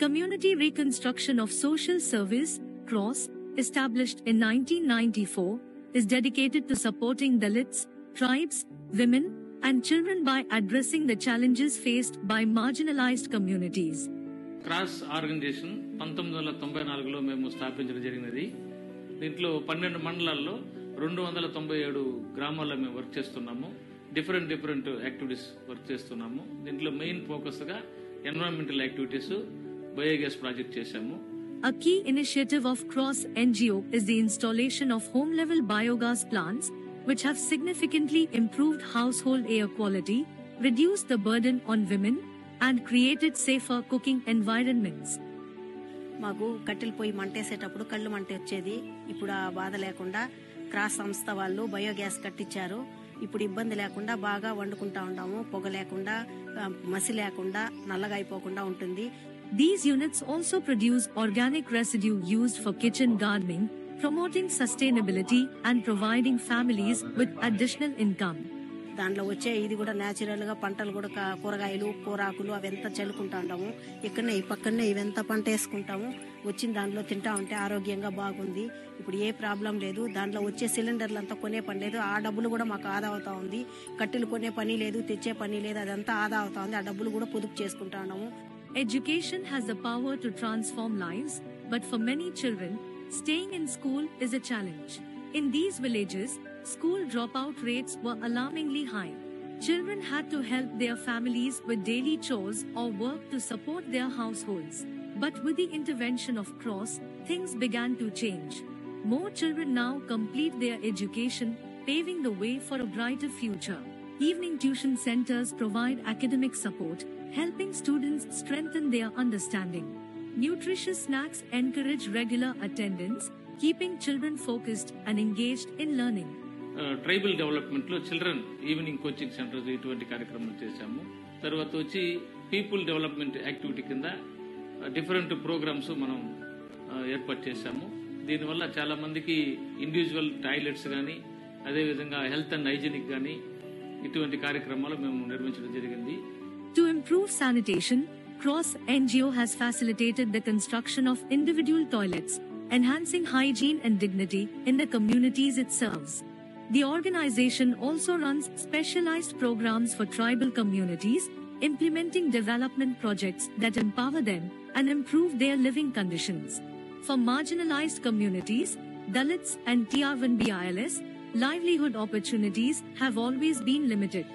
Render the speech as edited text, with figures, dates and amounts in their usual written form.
Community Reconstruction of Social Service, CROSS, established in 1994, is dedicated to supporting Dalits, tribes, women, and children by addressing the challenges faced by marginalized communities. Cross organization 1994లో మేము స్థాపించడం జరిగినది. దీంట్లో 12 మండలాల్లో 297 గ్రామాల్లో మేము work చేస్తున్నాము. Different activities work చేస్తున్నాము. దీంట్లో మెయిన్ ఫోకస్ గా ఎన్విరాన్మెంటల్ యాక్టివిటీస్, బయోగ్యాస్ ప్రాజెక్ట్ చేశాము. A key initiative of CROSS NGO is the installation of home-level biogas plants, which have significantly improved household air quality, reduced the burden on women, and created safer cooking environments. మాకు కట్టెలు పొయ్యి మంటేసేటప్పుడు కళ్ళు మంట వచ్చేది. ఇప్పుడు ఆ బాధ లేకుండా క్రాస్ సంస్థ వాళ్ళు బయోగ్యాస్ కట్టించారు. ఇప్పుడు ఇబ్బంది లేకుండా బాగా వండుకుంటా ఉంటాము. పొగ లేకుండా, మసి లేకుండా, నల్లగా అయిపోకుండా ఉంటుంది. These units also produce organic residue used for kitchen gardening, promoting sustainability and providing families with additional income. దాంట్లో వచ్చే ఇది కూడా నేచురల్ గా పంటలు కూడా కూరగాయలు, కూరాకులు అవంతా చల్లుకుంటా ఉంటాము. ఇక్కడనే ఈ పక్కనే ఇవంతా పంట వేసుకుంటాము. వచ్చిన దాంట్లో తింటా ఉంటే ఆరోగ్యంగా బాగుంది. ఇప్పుడు ఏ ప్రాబ్లం లేదు. దాంట్లో వచ్చే సిలిండర్లు అంతా కొనే పని లేదు. ఆ డబ్బులు కూడా మాకు ఆదా అవుతా ఉంది. కట్టెలు కొనే పని లేదు, తెచ్చే పని లేదు. అదంతా ఆదా అవుతా ఉంది. ఆ డబ్బులు కూడా పొదుపు చేసుకుంటా ఉన్నాము. Education has the power to transform lives, but for many children, staying in school is a challenge. In these villages, school dropout rates were alarmingly high. Children had to help their families with daily chores or work to support their households. But with the intervention of CROSS, things began to change. More children now complete their education, paving the way for a brighter future. Evening tuition centers provide academic support, helping students strengthen their understanding. Nutritious snacks encourage regular attendance, keeping children focused and engaged in learning. Tribal development లో children evening coaching centres ఇటువంటి కార్యక్రమాలు చేశాము. తర్వాత వచ్చి people development activity కింద different programmes మనం ఏర్పాటు చేశాము. దీనివల్ల చాలా మందికి ఇండివిజువల్ టాయిలెట్స్ గానీ, అదేవిధంగా హెల్త్ అండ్ హైజీనిక్ గానీ ఇటువంటి కార్యక్రమాలు మేము నిర్వహించడం జరిగింది. To improve sanitation, CROSS NGO has facilitated the construction of individual toilets, enhancing hygiene and dignity in the communities it serves. The organization also runs specialized programs for tribal communities, implementing development projects that empower them and improve their living conditions. For marginalized communities, Dalits and TR1BILS, livelihood opportunities have always been limited.